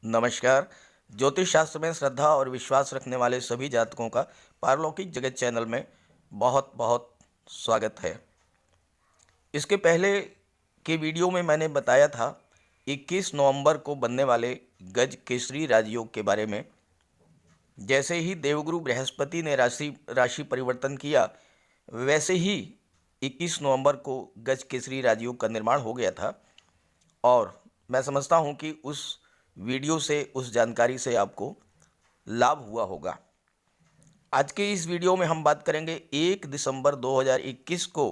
नमस्कार। ज्योतिष शास्त्र में श्रद्धा और विश्वास रखने वाले सभी जातकों का पारलौकिक जगत चैनल में बहुत बहुत स्वागत है। इसके पहले के वीडियो में मैंने बताया था 21 नवंबर को बनने वाले गज केसरी राजयोग के बारे में। जैसे ही देवगुरु बृहस्पति ने राशि परिवर्तन किया, वैसे ही 21 नवंबर को गज केसरी राजयोग का निर्माण हो गया था। और मैं समझता हूं कि उस वीडियो से, उस जानकारी से आपको लाभ हुआ होगा। आज के इस वीडियो में हम बात करेंगे 1 दिसंबर 2021 को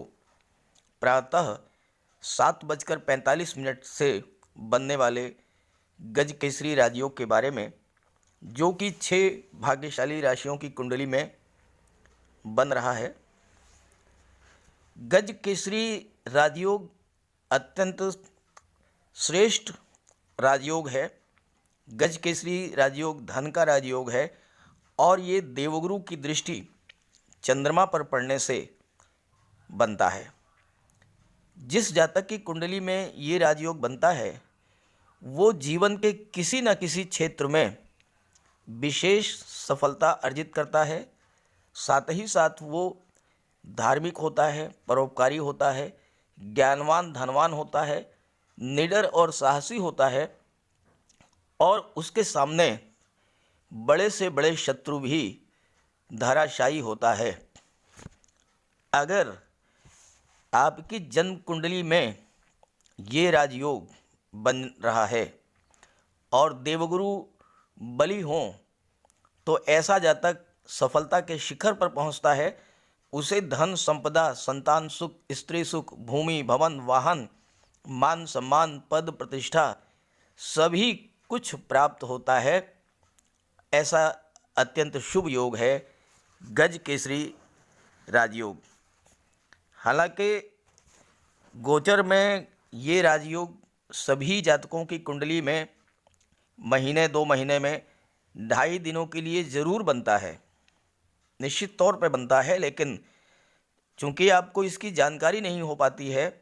प्रातः 7:45 से बनने वाले गज केसरी राजयोग के बारे में, जो कि 6 भाग्यशाली राशियों की कुंडली में बन रहा है। गज केसरी राजयोग अत्यंत श्रेष्ठ राजयोग है। गज केसरी राजयोग धन का राजयोग है और ये देवगुरु की दृष्टि चंद्रमा पर पड़ने से बनता है। जिस जातक की कुंडली में ये राजयोग बनता है, वो जीवन के किसी न किसी क्षेत्र में विशेष सफलता अर्जित करता है। साथ ही साथ वो धार्मिक होता है, परोपकारी होता है, ज्ञानवान धनवान होता है, निडर और साहसी होता है और उसके सामने बड़े से बड़े शत्रु भी धराशायी होता है। अगर आपकी जन्म कुंडली में ये राजयोग बन रहा है और देवगुरु बली हों, तो ऐसा जातक सफलता के शिखर पर पहुंचता है। उसे धन संपदा, संतान सुख, स्त्री सुख, भूमि भवन, वाहन, मान सम्मान, पद प्रतिष्ठा सभी कुछ प्राप्त होता है। ऐसा अत्यंत शुभ योग है गज केसरी राजयोग। हालांकि गोचर में ये राजयोग सभी जातकों की कुंडली में महीने 2 महीने में 2.5 दिनों के लिए ज़रूर बनता है, निश्चित तौर पे बनता है। लेकिन चूंकि आपको इसकी जानकारी नहीं हो पाती है,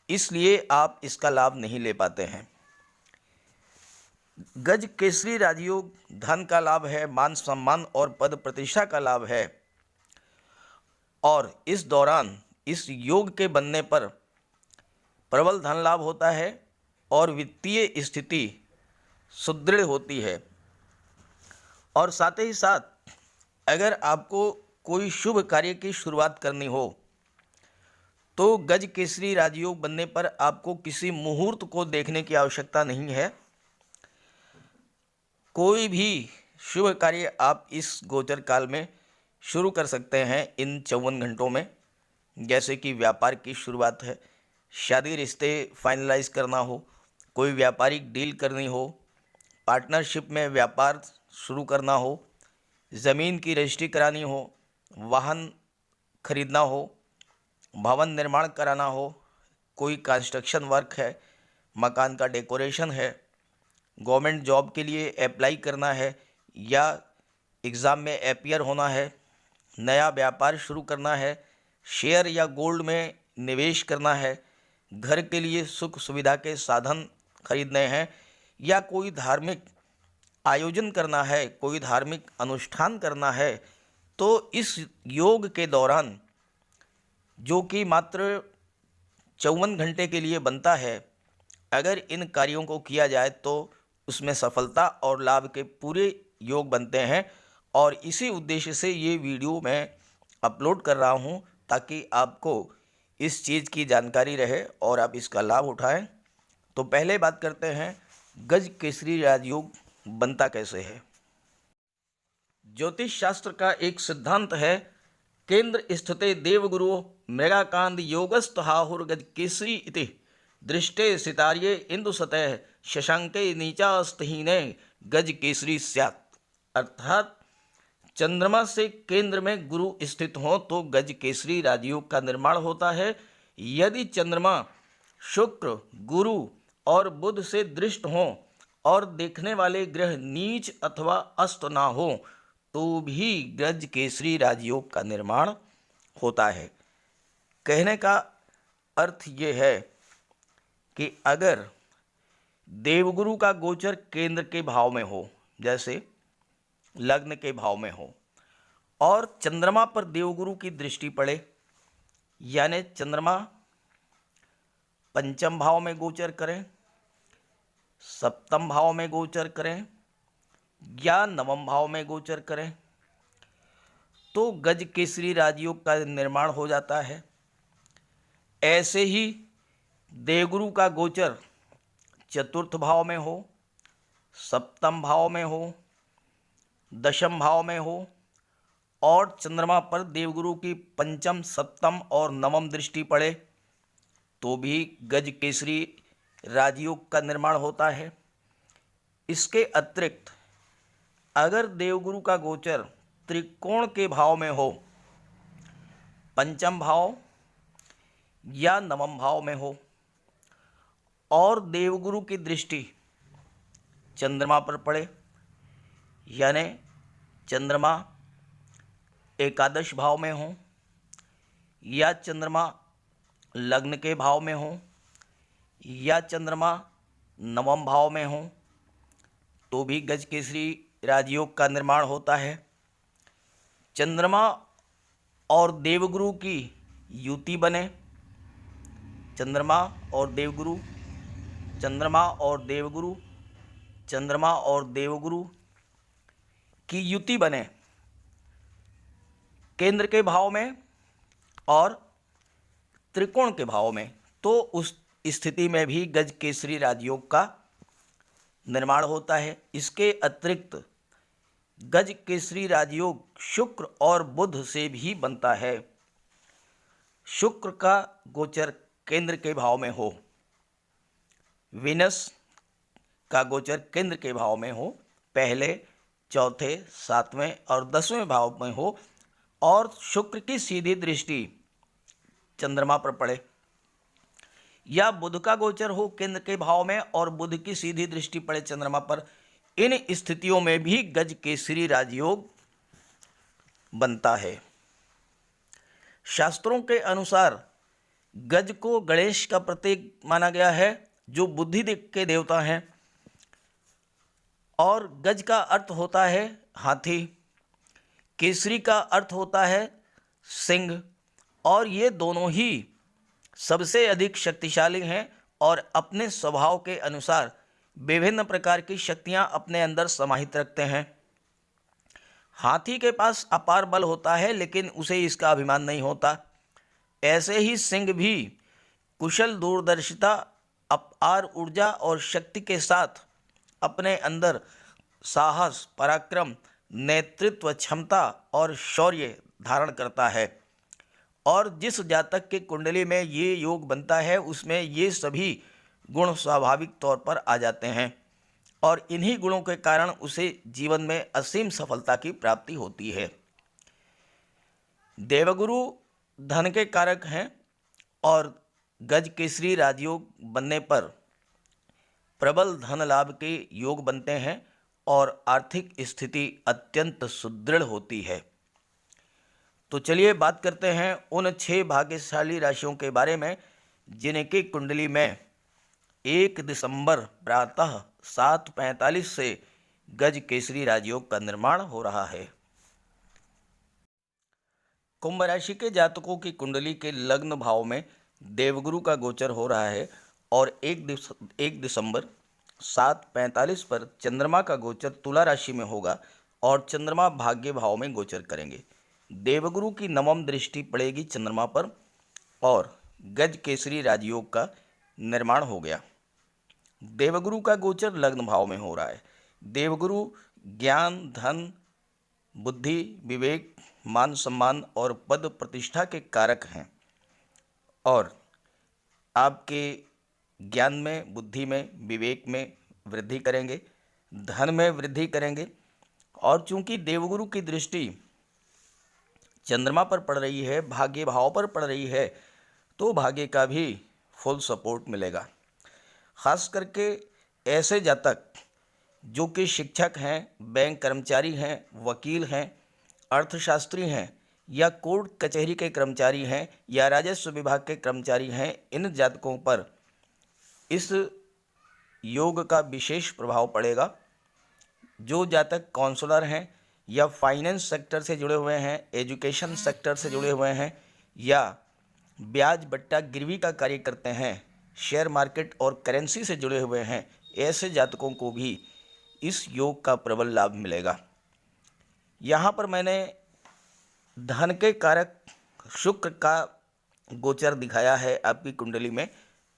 इसलिए आप इसका लाभ नहीं ले पाते हैं। गज केसरी राजयोग धन का लाभ है, मान सम्मान और पद प्रतिष्ठा का लाभ है। और इस दौरान इस योग के बनने पर प्रबल धन लाभ होता है और वित्तीय स्थिति सुदृढ़ होती है। और साथ ही साथ अगर आपको कोई शुभ कार्य की शुरुआत करनी हो, तो गज केसरी राजयोग बनने पर आपको किसी मुहूर्त को देखने की आवश्यकता नहीं है। कोई भी शुभ कार्य आप इस गोचर काल में शुरू कर सकते हैं इन 54 घंटों में। जैसे कि व्यापार की शुरुआत है, शादी रिश्ते फाइनलाइज करना हो, कोई व्यापारिक डील करनी हो, पार्टनरशिप में व्यापार शुरू करना हो, ज़मीन की रजिस्ट्री करानी हो, वाहन खरीदना हो, भवन निर्माण कराना हो, कोई कंस्ट्रक्शन वर्क है, मकान का डेकोरेशन है, गवर्नमेंट जॉब के लिए अप्लाई करना है या एग्ज़ाम में अपीयर होना है, नया व्यापार शुरू करना है, शेयर या गोल्ड में निवेश करना है, घर के लिए सुख सुविधा के साधन खरीदने हैं या कोई धार्मिक आयोजन करना है, कोई धार्मिक अनुष्ठान करना है, तो इस योग के दौरान, जो कि मात्र 54 घंटे के लिए बनता है, अगर इन कार्यों को किया जाए तो उसमें सफलता और लाभ के पूरे योग बनते हैं। और इसी उद्देश्य से ये वीडियो मैं अपलोड कर रहा हूँ, ताकि आपको इस चीज़ की जानकारी रहे और आप इसका लाभ उठाएं। तो पहले बात करते हैं गज केसरी राजयोग बनता कैसे है। ज्योतिष शास्त्र का एक सिद्धांत है, केंद्र स्थिते देवगुरु मृगाकांद योगस्थ हाहुर्गज केसरी इति दृष्टे सितार्ये इंदु सतह शशांके नीचास्तहीने गज केसरी स्यात्। अर्थात चंद्रमा से केंद्र में गुरु स्थित हो तो गज केसरी राजयोग का निर्माण होता है। यदि चंद्रमा, शुक्र, गुरु और बुध से दृष्ट हों और देखने वाले ग्रह नीच अथवा अस्त ना हो, तो भी गज केसरी राजयोग का निर्माण होता है। कहने का अर्थ ये है कि अगर देवगुरु का गोचर केंद्र के भाव में हो, जैसे लग्न के भाव में हो, और चंद्रमा पर देवगुरु की दृष्टि पड़े, यानी चंद्रमा पंचम भाव में गोचर करें, सप्तम भाव में गोचर करें या नवम भाव में गोचर करें, तो गज केसरी राजयोग का निर्माण हो जाता है। ऐसे ही देवगुरु का गोचर चतुर्थ भाव में हो, सप्तम भाव में हो, दशम भाव में हो और चंद्रमा पर देवगुरु की पंचम, सप्तम और नवम दृष्टि पड़े, तो भी गज केसरी राजयोग का निर्माण होता है। इसके अतिरिक्त अगर देवगुरु का गोचर त्रिकोण के भाव में हो, पंचम भाव या नवम भाव में हो, और देवगुरु की दृष्टि चंद्रमा पर पड़े, यानी चंद्रमा एकादश भाव में हो या चंद्रमा लग्न के भाव में हो या चंद्रमा नवम भाव में हो, तो भी गज केसरी राजयोग का निर्माण होता है। चंद्रमा और देवगुरु की युति बने, चंद्रमा और देवगुरु, चंद्रमा और देवगुरु, चंद्रमा और देवगुरु की युति बने केंद्र के भाव में और त्रिकोण के भाव में, तो उस स्थिति में भी गज केसरी राजयोग का निर्माण होता है। इसके अतिरिक्त गज केसरी राजयोग शुक्र और बुध से भी बनता है। शुक्र का गोचर केंद्र के भाव में हो, विनस का गोचर केंद्र के भाव में हो, पहले, चौथे, सातवें और 10वें भाव में हो, और शुक्र की सीधी दृष्टि चंद्रमा पर पड़े, या बुध का गोचर हो केंद्र के भाव में और बुध की सीधी दृष्टि पड़े चंद्रमा पर, इन स्थितियों में भी गज केसरी राजयोग बनता है। शास्त्रों के अनुसार गज को गणेश का प्रतीक माना गया है, जो बुद्धि के देवता हैं, और गज का अर्थ होता है हाथी, केसरी का अर्थ होता है सिंह, और ये दोनों ही सबसे अधिक शक्तिशाली हैं और अपने स्वभाव के अनुसार विभिन्न प्रकार की शक्तियां अपने अंदर समाहित रखते हैं। हाथी के पास अपार बल होता है, लेकिन उसे इसका अभिमान नहीं होता। ऐसे ही सिंह भी कुशल दूरदर्शिता, अपार ऊर्जा और शक्ति के साथ अपने अंदर साहस, पराक्रम, नेतृत्व क्षमता और शौर्य धारण करता है। और जिस जातक के कुंडली में ये योग बनता है, उसमें ये सभी गुण स्वाभाविक तौर पर आ जाते हैं, और इन्हीं गुणों के कारण उसे जीवन में असीम सफलता की प्राप्ति होती है। देवगुरु धन के कारक हैं, और गज केसरी राजयोग बनने पर प्रबल धन लाभ के योग बनते हैं और आर्थिक स्थिति अत्यंत सुदृढ़ होती है। तो चलिए बात करते हैं उन 6 भाग्यशाली राशियों के बारे में जिनकी कुंडली में 1 दिसंबर प्रातः 7:45 से गज केसरी राजयोग का निर्माण हो रहा है। कुंभ राशि के जातकों की कुंडली के लग्न भाव में देवगुरु का गोचर हो रहा है, और 1 दिसंबर 7:45 पर चंद्रमा का गोचर तुला राशि में होगा और चंद्रमा भाग्य भाव में गोचर करेंगे। देवगुरु की नवम दृष्टि पड़ेगी चंद्रमा पर और गज केसरी राजयोग का निर्माण हो गया। देवगुरु का गोचर लग्न भाव में हो रहा है। देवगुरु ज्ञान, धन, बुद्धि, विवेक, मान सम्मान और पद प्रतिष्ठा के कारक हैं, और आपके ज्ञान में, बुद्धि में, विवेक में वृद्धि करेंगे, धन में वृद्धि करेंगे। और चूंकि देवगुरु की दृष्टि चंद्रमा पर पड़ रही है, भाग्य भाव पर पड़ रही है, तो भाग्य का भी फुल सपोर्ट मिलेगा। खास करके ऐसे जातक जो कि शिक्षक हैं, बैंक कर्मचारी हैं, वकील हैं, अर्थशास्त्री हैं, या कोर्ट कचहरी के कर्मचारी हैं, या राजस्व विभाग के कर्मचारी हैं, इन जातकों पर इस योग का विशेष प्रभाव पड़ेगा। जो जातक काउंसलर हैं या फाइनेंस सेक्टर से जुड़े हुए हैं, एजुकेशन सेक्टर से जुड़े हुए हैं, या ब्याज बट्टा गिरवी का कार्य करते हैं, शेयर मार्केट और करेंसी से जुड़े हुए हैं, ऐसे जातकों को भी इस योग का प्रबल लाभ मिलेगा। यहाँ पर मैंने धन के कारक शुक्र का गोचर दिखाया है आपकी कुंडली में,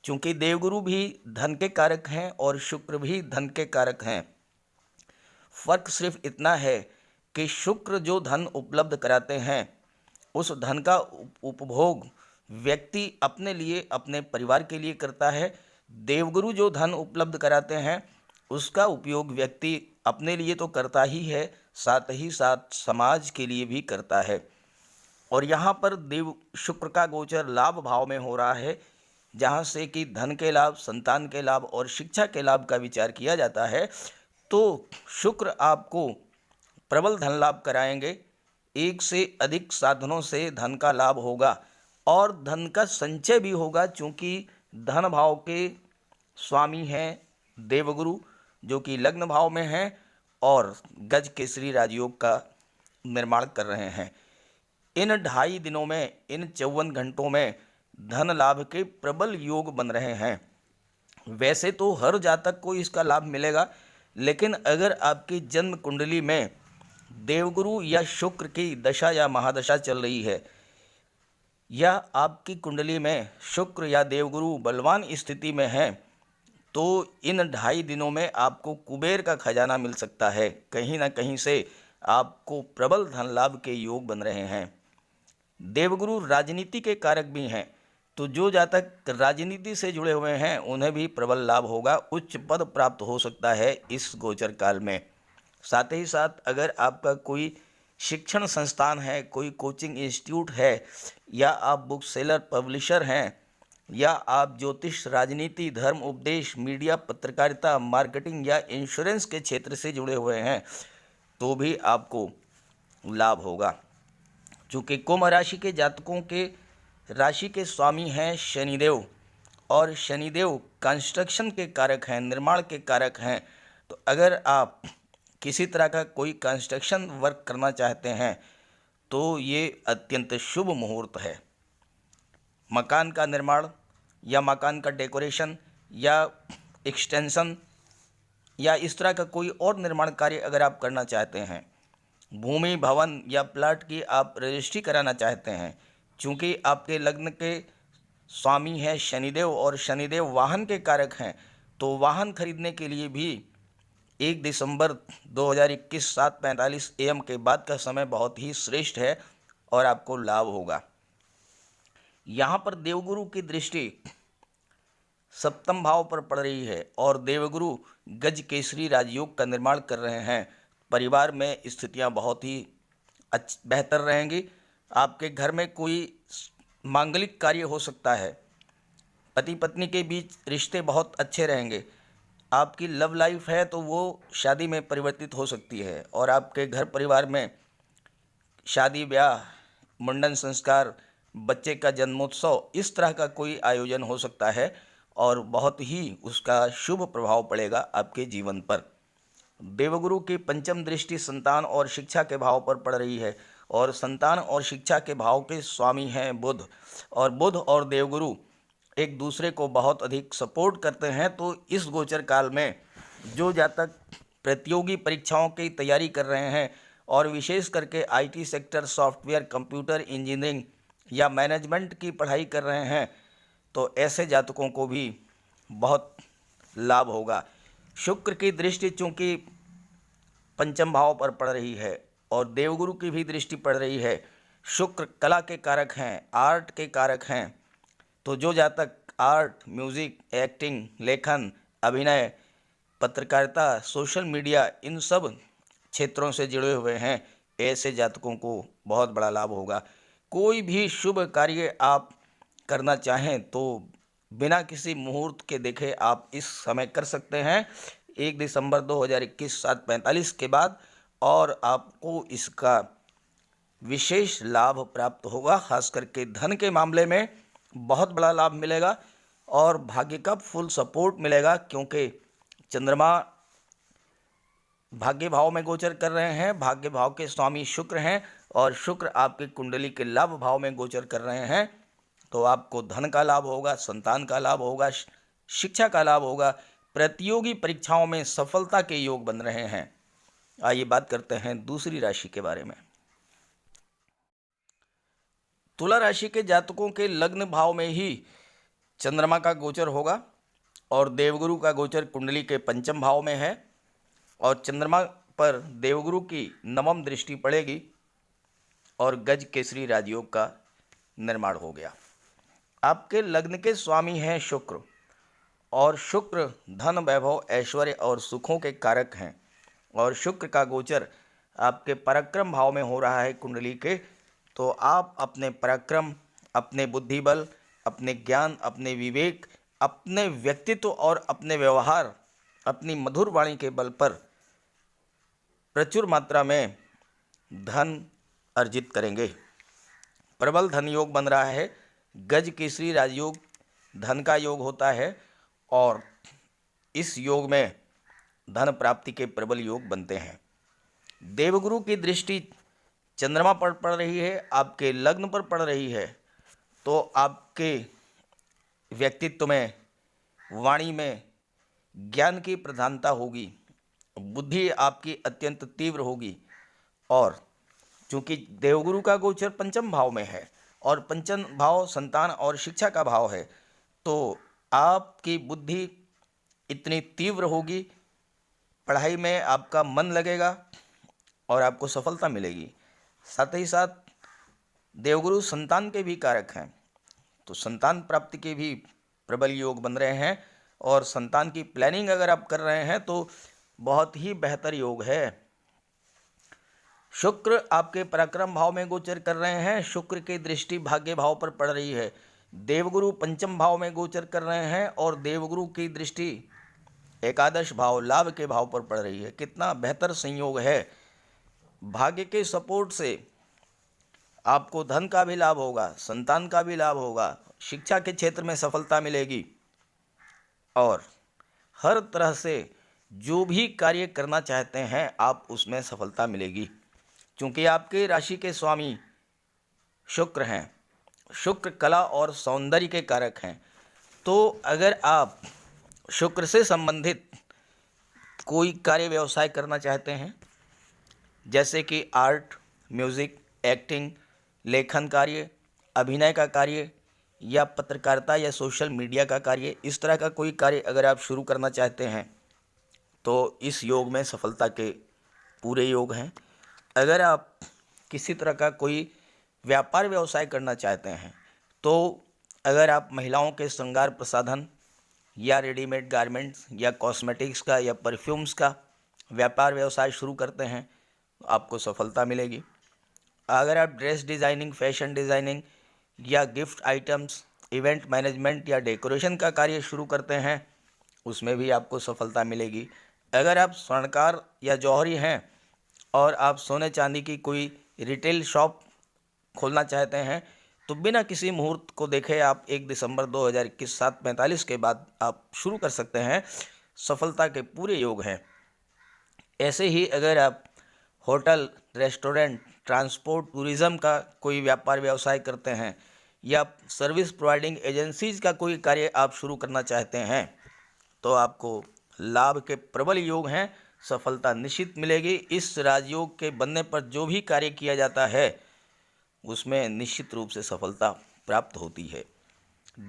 चूँकि देवगुरु भी धन के कारक हैं और शुक्र भी धन के कारक हैं। फर्क सिर्फ इतना है कि शुक्र जो धन उपलब्ध कराते हैं, उस धन का उपभोग व्यक्ति अपने लिए, अपने परिवार के लिए करता है। देवगुरु जो धन उपलब्ध कराते हैं, उसका उपयोग व्यक्ति अपने लिए तो करता ही है, साथ ही साथ समाज के लिए भी करता है। और यहाँ पर देव शुक्र का गोचर लाभ भाव में हो रहा है, जहाँ से कि धन के लाभ, संतान के लाभ और शिक्षा के लाभ का विचार किया जाता है। तो शुक्र आपको प्रबल धन लाभ कराएंगे, एक से अधिक साधनों से धन का लाभ होगा और धन का संचय भी होगा, चूँकि धन भाव के स्वामी हैं देवगुरु, जो कि लग्न भाव में हैं और गज केसरी राजयोग का निर्माण कर रहे हैं। इन 2.5 दिनों में, इन 54 घंटों में धन लाभ के प्रबल योग बन रहे हैं। वैसे तो हर जातक को इसका लाभ मिलेगा, लेकिन अगर आपकी जन्म कुंडली में देवगुरु या शुक्र की दशा या महादशा चल रही है, या आपकी कुंडली में शुक्र या देवगुरु बलवान स्थिति में है, तो इन 2.5 दिनों में आपको कुबेर का खजाना मिल सकता है। कहीं ना कहीं से आपको प्रबल धन लाभ के योग बन रहे हैं। देवगुरु राजनीति के कारक भी हैं, तो जो जातक राजनीति से जुड़े हुए हैं उन्हें भी प्रबल लाभ होगा, उच्च पद प्राप्त हो सकता है इस गोचर काल में। साथ ही साथ अगर आपका कोई शिक्षण संस्थान है, कोई कोचिंग इंस्टीट्यूट है, या आप बुक सेलर पब्लिशर हैं, या आप ज्योतिष, राजनीति, धर्म उपदेश, मीडिया, पत्रकारिता, मार्केटिंग या इंश्योरेंस के क्षेत्र से जुड़े हुए हैं, तो भी आपको लाभ होगा। चूँकि कुंभ राशि के जातकों के राशि के स्वामी हैं शनिदेव, और शनिदेव कंस्ट्रक्शन के कारक हैं, निर्माण के कारक हैं। तो अगर आप किसी तरह का कोई कंस्ट्रक्शन वर्क करना चाहते हैं, तो ये अत्यंत शुभ मुहूर्त है। मकान का निर्माण या मकान का डेकोरेशन या एक्सटेंशन या इस तरह का कोई और निर्माण कार्य अगर आप करना चाहते हैं, भूमि, भवन या प्लाट की आप रजिस्ट्री कराना चाहते हैं, चूँकि आपके लग्न के स्वामी हैं शनिदेव और शनिदेव वाहन के कारक हैं, तो वाहन खरीदने के लिए भी 1 दिसंबर 2021 7:45 AM के बाद का समय बहुत ही श्रेष्ठ है और आपको लाभ होगा। यहाँ पर देवगुरु की दृष्टि सप्तम भाव पर पड़ रही है और देवगुरु गज केसरी राजयोग का निर्माण कर रहे हैं। परिवार में स्थितियाँ बहुत ही बेहतर रहेंगी। आपके घर में कोई मांगलिक कार्य हो सकता है, पति पत्नी के बीच रिश्ते बहुत अच्छे रहेंगे। आपकी लव लाइफ है तो वो शादी में परिवर्तित हो सकती है, और आपके घर परिवार में शादी, ब्याह, मुंडन संस्कार, बच्चे का जन्मोत्सव, इस तरह का कोई आयोजन हो सकता है और बहुत ही उसका शुभ प्रभाव पड़ेगा आपके जीवन पर। देवगुरु की पंचम दृष्टि संतान और शिक्षा के भाव पर पड़ रही है, और संतान और शिक्षा के भाव के स्वामी हैं बुध, और बुध और देवगुरु एक दूसरे को बहुत अधिक सपोर्ट करते हैं। तो इस गोचर काल में जो जातक प्रतियोगी परीक्षाओं की तैयारी कर रहे हैं और विशेष करके IT sector, software, computer engineering या मैनेजमेंट की पढ़ाई कर रहे हैं, तो ऐसे जातकों को भी बहुत लाभ होगा। शुक्र की दृष्टि चूँकि पंचम भाव पर पड़ रही है और देवगुरु की भी दृष्टि पड़ रही है, शुक्र कला के कारक हैं, आर्ट के कारक हैं। तो जो जातक आर्ट, म्यूज़िक, एक्टिंग, लेखन, अभिनय, पत्रकारिता, सोशल मीडिया, इन सब क्षेत्रों से जुड़े हुए हैं, ऐसे जातकों को बहुत बड़ा लाभ होगा। कोई भी शुभ कार्य आप करना चाहें तो बिना किसी मुहूर्त के देखे आप इस समय कर सकते हैं, 1 दिसंबर 2021 7:45 के बाद, और आपको इसका विशेष लाभ प्राप्त होगा। खास करके धन के मामले में बहुत बड़ा लाभ मिलेगा और भाग्य का फुल सपोर्ट मिलेगा, क्योंकि चंद्रमा भाग्य भाव में गोचर कर रहे हैं, भाग्य भाव के स्वामी शुक्र हैं और शुक्र आपके कुंडली के लाभ भाव में गोचर कर रहे हैं, तो आपको धन का लाभ होगा, संतान का लाभ होगा, शिक्षा का लाभ होगा, प्रतियोगी परीक्षाओं में सफलता के योग बन रहे हैं। आइए बात करते हैं दूसरी राशि के बारे में। तुला राशि के जातकों के लग्न भाव में ही चंद्रमा का गोचर होगा और देवगुरु का गोचर कुंडली के पंचम भाव में है और चंद्रमा पर देवगुरु की नवम दृष्टि पड़ेगी और गज केसरी राजयोग का निर्माण हो गया। आपके लग्न के स्वामी हैं शुक्र और शुक्र धन, वैभव, ऐश्वर्य और सुखों के कारक हैं और शुक्र का गोचर आपके पराक्रम भाव में हो रहा है कुंडली के, तो आप अपने पराक्रम, अपने बुद्धिबल, अपने ज्ञान, अपने विवेक, अपने व्यक्तित्व और अपने व्यवहार, अपनी मधुर वाणी के बल पर प्रचुर मात्रा में धन अर्जित करेंगे। प्रबल धन योग बन रहा है। गज केसरी राजयोग धन का योग होता है और इस योग में धन प्राप्ति के प्रबल योग बनते हैं। देवगुरु की दृष्टि चंद्रमा पर पड़ रही है, आपके लग्न पर पड़ रही है, तो आपके व्यक्तित्व में, वाणी में ज्ञान की प्रधानता होगी, बुद्धि आपकी अत्यंत तीव्र होगी और चूँकि देवगुरु का गोचर पंचम भाव में है और पंचम भाव संतान और शिक्षा का भाव है, तो आपकी बुद्धि इतनी तीव्र होगी, पढ़ाई में आपका मन लगेगा और आपको सफलता मिलेगी। साथ ही साथ देवगुरु संतान के भी कारक हैं, तो संतान प्राप्ति के भी प्रबल योग बन रहे हैं और संतान की प्लानिंग अगर आप कर रहे हैं तो बहुत ही बेहतर योग है। शुक्र आपके पराक्रम भाव में गोचर कर रहे हैं, शुक्र की दृष्टि भाग्य भाव पर पड़ रही है। देवगुरु पंचम भाव में गोचर कर रहे हैं और देवगुरु की दृष्टि एकादश भाव, लाभ के भाव पर पड़ रही है। कितना बेहतर संयोग है। भाग्य के सपोर्ट से आपको धन का भी लाभ होगा, संतान का भी लाभ होगा, शिक्षा के क्षेत्र में सफलता मिलेगी और हर तरह से जो भी कार्य करना चाहते हैं आप उसमें सफलता मिलेगी। क्योंकि आपके राशि के स्वामी शुक्र हैं, शुक्र कला और सौंदर्य के कारक हैं, तो अगर आप शुक्र से संबंधित कोई कार्य व्यवसाय करना चाहते हैं, जैसे कि आर्ट, म्यूज़िक, एक्टिंग, लेखन कार्य, अभिनय का कार्य या पत्रकारिता या सोशल मीडिया का कार्य, इस तरह का कोई कार्य अगर आप शुरू करना चाहते हैं तो इस योग में सफलता के पूरे योग हैं। अगर आप किसी तरह का कोई व्यापार व्यवसाय करना चाहते हैं, तो अगर आप महिलाओं के श्रृंगार प्रसाधन या रेडीमेड गारमेंट्स या कॉस्मेटिक्स का या परफ्यूम्स का व्यापार व्यवसाय शुरू करते हैं तो आपको सफलता मिलेगी। अगर आप ड्रेस डिज़ाइनिंग, फैशन डिज़ाइनिंग या गिफ्ट आइटम्स, इवेंट मैनेजमेंट या डेकोरेशन का कार्य शुरू करते हैं उसमें भी आपको सफलता मिलेगी। अगर आप स्वर्णकार या जौहरी हैं और आप सोने चांदी की कोई रिटेल शॉप खोलना चाहते हैं तो बिना किसी मुहूर्त को देखे आप 1 दिसंबर 2021 7:45 के बाद आप शुरू कर सकते हैं। सफलता के पूरे योग हैं। ऐसे ही अगर आप होटल, रेस्टोरेंट, ट्रांसपोर्ट, टूरिज़्म का कोई व्यापार व्यवसाय करते हैं या सर्विस प्रोवाइडिंग एजेंसीज का कोई कार्य आप शुरू करना चाहते हैं तो आपको लाभ के प्रबल योग हैं, सफलता निश्चित मिलेगी। इस राजयोग के बनने पर जो भी कार्य किया जाता है उसमें निश्चित रूप से सफलता प्राप्त होती है।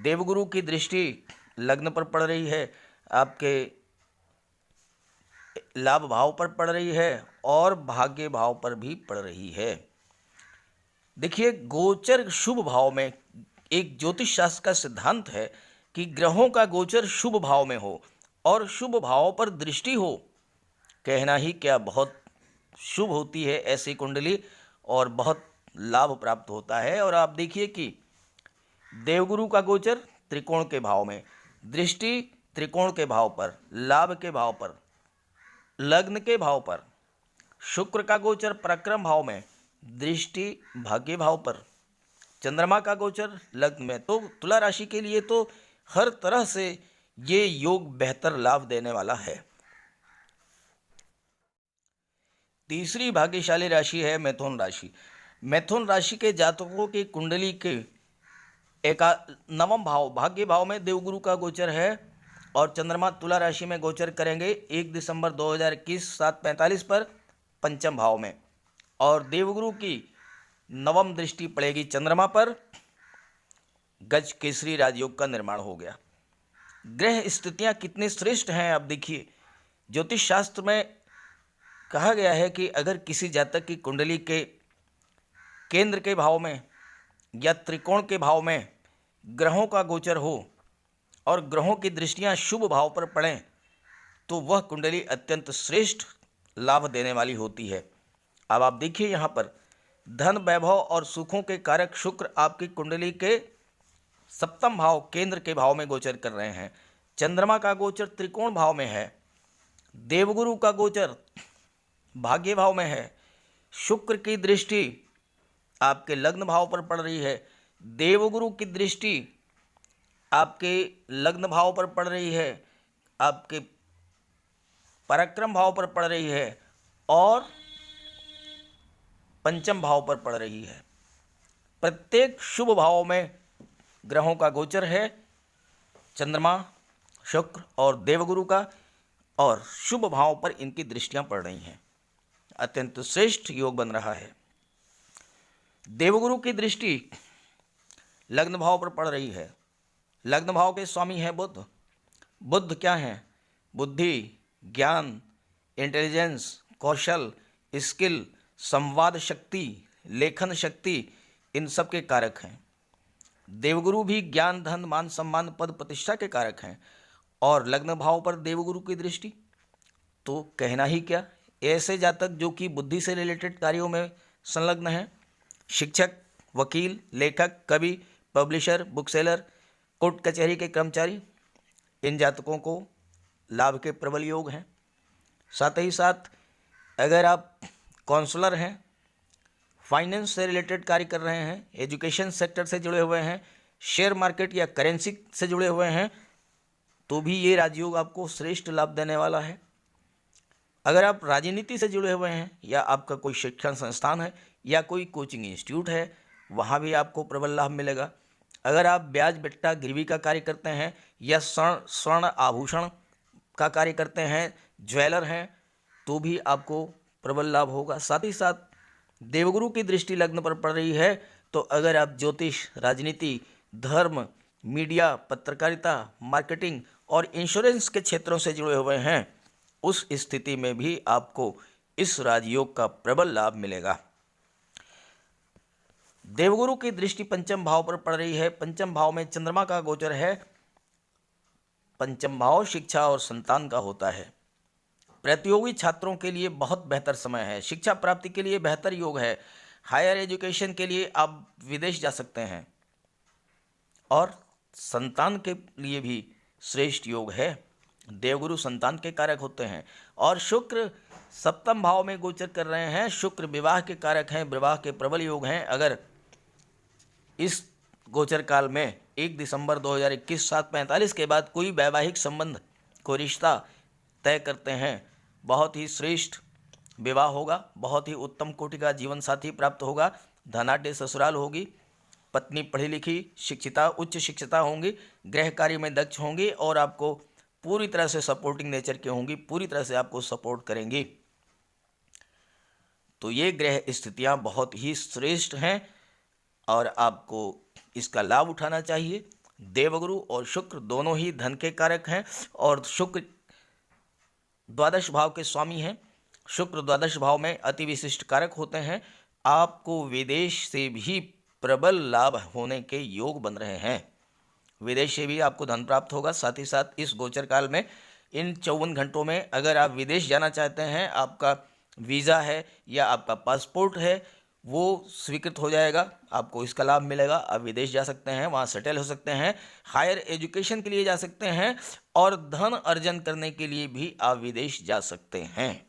देवगुरु की दृष्टि लग्न पर पड़ रही है, आपके लाभ भाव पर पड़ रही है और भाग्य भाव पर भी पड़ रही है। देखिए, गोचर शुभ भाव में एक ज्योतिष शास्त्र का सिद्धांत है कि ग्रहों का गोचर शुभ भाव में हो और शुभ भाव पर दृष्टि हो, कहना ही क्या, बहुत शुभ होती है ऐसी कुंडली और बहुत लाभ प्राप्त होता है। और आप देखिए कि देवगुरु का गोचर त्रिकोण के भाव में, दृष्टि त्रिकोण के भाव पर, लाभ के भाव पर, लग्न के भाव पर, शुक्र का गोचर पराक्रम भाव में, दृष्टि भाग्य भाव पर, चंद्रमा का गोचर लग्न में। तो तुला राशि के लिए तो हर तरह से ये योग बेहतर लाभ देने वाला है। तीसरी भाग्यशाली राशि है मिथुन राशि। मिथुन राशि के जातकों की कुंडली के नवम भाव भाग्य भाव में देवगुरु का गोचर है और चंद्रमा तुला राशि में गोचर करेंगे 1 दिसंबर 2021 7:45 पर पंचम भाव में, और देवगुरु की नवम दृष्टि पड़ेगी चंद्रमा पर। गज केसरी राजयोग का निर्माण हो गया। ग्रह स्थितियां कितनी श्रेष्ठ हैं आप देखिए। ज्योतिष शास्त्र में कहा गया है कि अगर किसी जातक की कुंडली के केंद्र के भाव में या त्रिकोण के भाव में ग्रहों का गोचर हो और ग्रहों की दृष्टियां शुभ भाव पर पड़ें तो वह कुंडली अत्यंत श्रेष्ठ लाभ देने वाली होती है। अब आप देखिए यहाँ पर धन वैभव और सुखों के कारक शुक्र आपकी कुंडली के सप्तम भाव केंद्र के भाव में गोचर कर रहे हैं। चंद्रमा का गोचर त्रिकोण भाव में है, देवगुरु का गोचर भाग्य भाव में है, शुक्र की दृष्टि आपके लग्न भाव पर पड़ रही है, देवगुरु की दृष्टि आपके लग्न भाव पर पड़ रही है, आपके पराक्रम भाव पर पड़ रही है और पंचम भाव पर पड़ रही है। प्रत्येक शुभ भाव में ग्रहों का गोचर है, चंद्रमा, शुक्र और देवगुरु का, और शुभ भाव पर इनकी दृष्टियां पड़ रही हैं। अत्यंत श्रेष्ठ योग बन रहा है। देवगुरु की दृष्टि लग्न भाव पर पड़ रही है। लग्न भाव के स्वामी हैं बुध। बुध क्या हैं? बुद्धि, ज्ञान, इंटेलिजेंस, कौशल, स्किल, संवाद शक्ति, लेखन शक्ति, इन सब के कारक हैं। देवगुरु भी ज्ञान, धन, मान, सम्मान, पद, प्रतिष्ठा के कारक हैं और लग्न भाव पर देवगुरु की दृष्टि तो कहना ही क्या। ऐसे जातक जो कि बुद्धि से रिलेटेड कार्यों में संलग्न हैं, शिक्षक, वकील, लेखक, कवि, पब्लिशर, बुक सेलर, कोर्ट कचहरी के कर्मचारी, इन जातकों को लाभ के प्रबल योग हैं। साथ ही साथ अगर आप काउंसलर हैं, फाइनेंस से रिलेटेड कार्य कर रहे हैं, एजुकेशन सेक्टर से जुड़े हुए हैं, शेयर मार्केट या करेंसी से जुड़े हुए हैं, तो भी ये राजयोग आपको श्रेष्ठ लाभ देने वाला है। अगर आप राजनीति से जुड़े हुए हैं या आपका कोई शिक्षण संस्थान है या कोई कोचिंग इंस्टीट्यूट है, वहाँ भी आपको प्रबल लाभ मिलेगा। अगर आप ब्याज बट्टा गिरवी का कार्य करते हैं या स्वर्ण आभूषण का कार्य करते हैं, ज्वेलर हैं, तो भी आपको प्रबल लाभ होगा। साथ ही साथ देवगुरु की दृष्टि लग्न पर पड़ रही है, तो अगर आप ज्योतिष, राजनीति, धर्म, मीडिया, पत्रकारिता, मार्केटिंग और इंश्योरेंस के क्षेत्रों से जुड़े हुए हैं, उस स्थिति में भी आपको इस राजयोग का प्रबल लाभ मिलेगा। देवगुरु की दृष्टि पंचम भाव पर पड़ रही है। पंचम भाव में चंद्रमा का गोचर है। पंचम भाव शिक्षा और संतान का होता है। प्रतियोगी छात्रों के लिए बहुत बेहतर समय है। शिक्षा प्राप्ति के लिए बेहतर योग है। हायर एजुकेशन के लिए आप विदेश जा सकते हैं और संतान के लिए भी श्रेष्ठ योग है। देवगुरु संतान के कारक होते हैं और शुक्र सप्तम भाव में गोचर कर रहे हैं। शुक्र विवाह के कारक हैं, विवाह के प्रबल योग हैं। अगर इस गोचर काल में 1 दिसंबर 2021 7:45 के बाद कोई वैवाहिक संबंध, कोई रिश्ता तय करते हैं, बहुत ही श्रेष्ठ विवाह होगा, बहुत ही उत्तम कोटि का जीवन साथी प्राप्त होगा, धनाढ्य ससुराल होगी, पत्नी पढ़ी लिखी शिक्षिता, उच्च शिक्षिता होंगी, गृह कार्य में दक्ष होंगी और आपको पूरी तरह से सपोर्टिंग नेचर की होंगी, पूरी तरह से आपको सपोर्ट करेंगी। तो ये ग्रह स्थितियां बहुत ही श्रेष्ठ हैं और आपको इसका लाभ उठाना चाहिए। देवगुरु और शुक्र दोनों ही धन के कारक हैं और शुक्र द्वादश भाव के स्वामी हैं। शुक्र द्वादश भाव में अति विशिष्ट कारक होते हैं। आपको विदेश से भी प्रबल लाभ होने के योग बन रहे हैं। विदेश से भी आपको धन प्राप्त होगा। साथ ही साथ इस गोचर काल में इन 54 घंटों में अगर आप विदेश जाना चाहते हैं, आपका वीज़ा है या आपका पासपोर्ट है, वो स्वीकृत हो जाएगा, आपको इसका लाभ मिलेगा। आप विदेश जा सकते हैं, वहाँ सेटल हो सकते हैं, हायर एजुकेशन के लिए जा सकते हैं और धन अर्जन करने के लिए भी आप विदेश जा सकते हैं।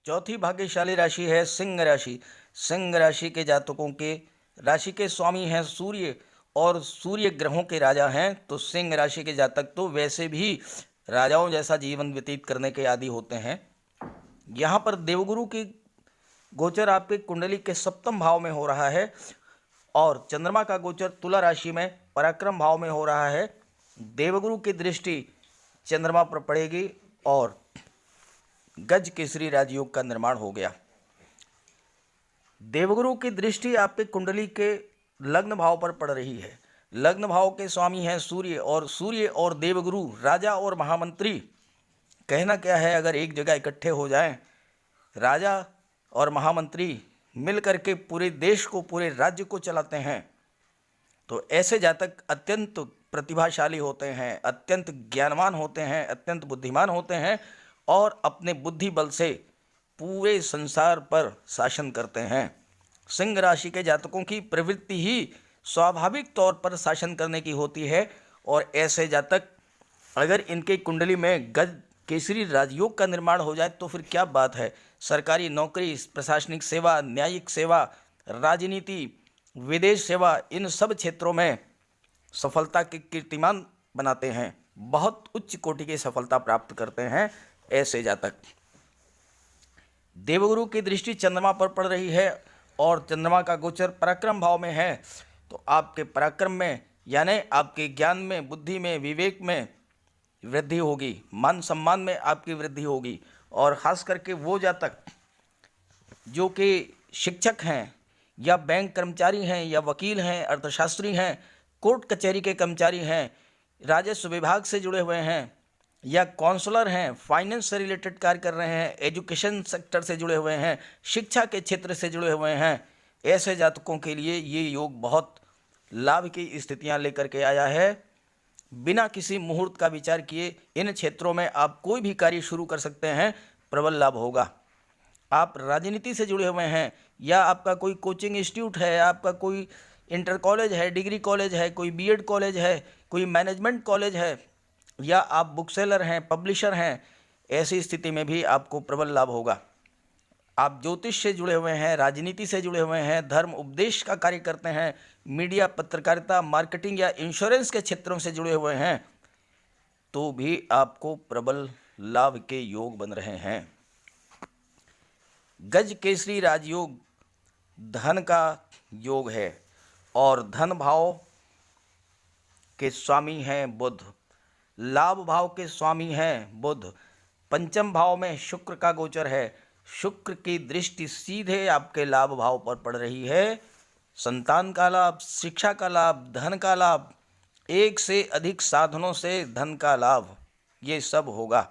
चौथी भाग्यशाली राशि है सिंह राशि। सिंह राशि के जातकों के राशि के स्वामी हैं सूर्य और सूर्य ग्रहों के राजा हैं। तो सिंह राशि के जातक तो वैसे भी राजाओं जैसा जीवन व्यतीत करने के आदी होते हैं। यहाँ पर देवगुरु की गोचर आपके कुंडली के सप्तम भाव में हो रहा है और चंद्रमा का गोचर तुला राशि में पराक्रम भाव में हो रहा है। देवगुरु की दृष्टि चंद्रमा पर पड़ेगी और गज केसरी राजयोग का निर्माण हो गया। देवगुरु की दृष्टि आपके कुंडली के लग्न भाव पर पड़ रही है। लग्न भाव के स्वामी हैं सूर्य और देवगुरु राजा और महामंत्री। कहना क्या है, अगर एक जगह इकट्ठे हो जाएं, राजा और महामंत्री मिलकर के पूरे देश को, पूरे राज्य को चलाते हैं, तो ऐसे जातक अत्यंत प्रतिभाशाली होते हैं, अत्यंत ज्ञानवान होते हैं, अत्यंत बुद्धिमान होते हैं और अपने बुद्धि बल से पूरे संसार पर शासन करते हैं। सिंह राशि के जातकों की प्रवृत्ति ही स्वाभाविक तौर पर शासन करने की होती है और ऐसे जातक अगर इनके कुंडली में गज केसरी राजयोग का निर्माण हो जाए तो फिर क्या बात है। सरकारी नौकरी, प्रशासनिक सेवा, न्यायिक सेवा, राजनीति, विदेश सेवा, इन सब क्षेत्रों में सफलता के कीर्तिमान बनाते हैं, बहुत उच्च कोटि की सफलता प्राप्त करते हैं ऐसे जातक। देवगुरु की दृष्टि चंद्रमा पर पड़ रही है और चंद्रमा का गोचर पराक्रम भाव में है, तो आपके पराक्रम में यानी आपके ज्ञान में, बुद्धि में, विवेक में वृद्धि होगी, मान सम्मान में आपकी वृद्धि होगी। और ख़ास करके वो जातक जो कि शिक्षक हैं या बैंक कर्मचारी हैं या वकील हैं, अर्थशास्त्री हैं, कोर्ट कचहरी के कर्मचारी हैं, राजस्व विभाग से जुड़े हुए हैं या काउंसलर हैं, फाइनेंस से रिलेटेड कार्य कर रहे हैं, एजुकेशन सेक्टर से जुड़े हुए हैं, शिक्षा के क्षेत्र से जुड़े हुए हैं, ऐसे जातकों के लिए ये योग बहुत लाभ की स्थितियां लेकर के आया है। बिना किसी मुहूर्त का विचार किए इन क्षेत्रों में आप कोई भी कार्य शुरू कर सकते हैं, प्रबल लाभ होगा। आप राजनीति से जुड़े हुए हैं या आपका कोई कोचिंग इंस्टीट्यूट है, आपका कोई इंटर कॉलेज है, डिग्री कॉलेज है, कोई बीएड कॉलेज है, कोई मैनेजमेंट कॉलेज है या आप बुक सेलर हैं, पब्लिशर हैं, ऐसी स्थिति में भी आपको प्रबल लाभ होगा। आप ज्योतिष से जुड़े हुए हैं, राजनीति से जुड़े हुए हैं, धर्म उपदेश का कार्य करते हैं, मीडिया, पत्रकारिता, मार्केटिंग या इंश्योरेंस के क्षेत्रों से जुड़े हुए हैं, तो भी आपको प्रबल लाभ के योग बन रहे हैं। गज केसरी राजयोग धन का योग है और धन भाव के स्वामी हैं बुध, लाभ भाव के स्वामी हैं बुध। पंचम भाव में शुक्र का गोचर है। शुक्र की दृष्टि सीधे आपके लाभ भाव पर पड़ रही है। संतान का लाभ, शिक्षा का लाभ, धन का लाभ, एक से अधिक साधनों से धन का लाभ, ये सब होगा।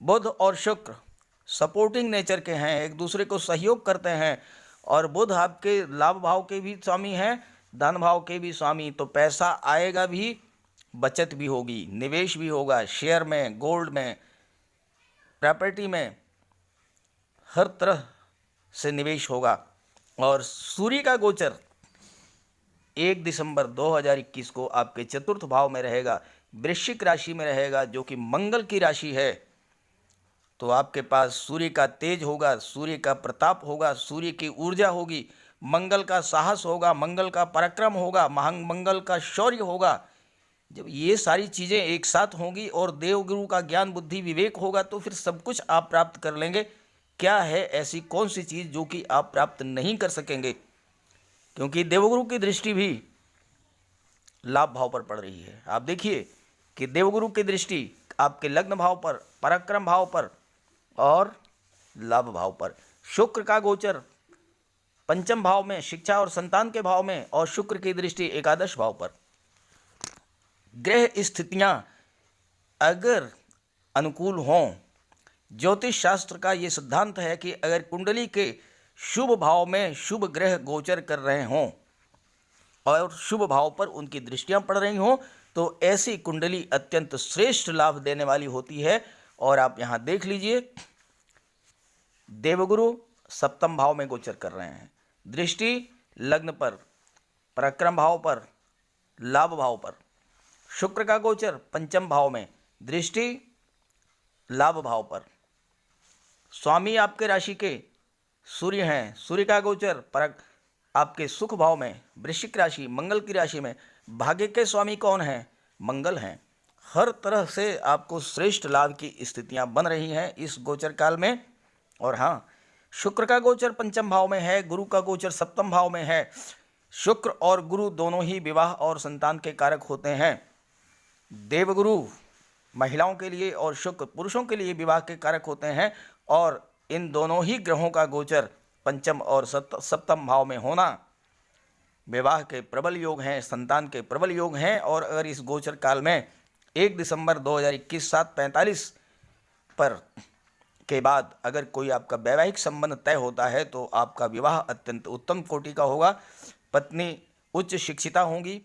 बुध और शुक्र सपोर्टिंग नेचर के हैं, एक दूसरे को सहयोग करते हैं और बुध आपके लाभ भाव के भी स्वामी हैं, धन भाव के भी स्वामी, तो पैसा आएगा भी, बचत भी होगी, निवेश भी होगा, शेयर में, गोल्ड में, प्रॉपर्टी में, हर तरह से निवेश होगा। और सूर्य का गोचर 1 दिसंबर 2021 को आपके चतुर्थ भाव में रहेगा, वृश्चिक राशि में रहेगा, जो कि मंगल की राशि है। तो आपके पास सूर्य का तेज होगा, सूर्य का प्रताप होगा, सूर्य की ऊर्जा होगी, मंगल का साहस होगा, मंगल का पराक्रम होगा, मंगल का शौर्य होगा। जब ये सारी चीज़ें एक साथ होंगी और देवगुरु का ज्ञान, बुद्धि, विवेक होगा तो फिर सब कुछ आप प्राप्त कर लेंगे। क्या है ऐसी कौन सी चीज़ जो कि आप प्राप्त नहीं कर सकेंगे, क्योंकि देवगुरु की दृष्टि भी लाभ भाव पर पड़ रही है। आप देखिए कि देवगुरु की दृष्टि आपके लग्न भाव पर, पराक्रम भाव पर और लाभ भाव पर। शुक्र का गोचर पंचम भाव में, शिक्षा और संतान के भाव में, और शुक्र की दृष्टि एकादश भाव पर। ग्रह स्थितियां अगर अनुकूल हों, ज्योतिष शास्त्र का ये सिद्धांत है कि अगर कुंडली के शुभ भाव में शुभ ग्रह गोचर कर रहे हों और शुभ भाव पर उनकी दृष्टियां पड़ रही हों, तो ऐसी कुंडली अत्यंत श्रेष्ठ लाभ देने वाली होती है। और आप यहाँ देख लीजिए, देवगुरु सप्तम भाव में गोचर कर रहे हैं, दृष्टि लग्न पर, पराक्रम भाव पर, लाभ भाव पर। शुक्र का गोचर पंचम भाव में, दृष्टि लाभ भाव पर। स्वामी आपके राशि के सूर्य हैं, सूर्य का गोचर आपके सुख भाव में, वृश्चिक राशि, मंगल की राशि में। भाग्य के स्वामी कौन हैं? मंगल हैं। हर तरह से आपको श्रेष्ठ लाभ की स्थितियां बन रही हैं इस गोचर काल में। और हाँ, शुक्र का गोचर पंचम भाव में है, गुरु का गोचर सप्तम भाव में है। शुक्र और गुरु दोनों ही विवाह और संतान के कारक होते हैं। देवगुरु महिलाओं के लिए और शुक्र पुरुषों के लिए विवाह के कारक होते हैं, और इन दोनों ही ग्रहों का गोचर पंचम और सप्तम भाव में होना विवाह के प्रबल योग हैं, संतान के प्रबल योग हैं। और अगर इस गोचर काल में 1 दिसंबर 2021 7:45 पर के बाद अगर कोई आपका वैवाहिक संबंध तय होता है तो आपका विवाह अत्यंत उत्तम कोटि का होगा। पत्नी उच्च शिक्षिता होंगी,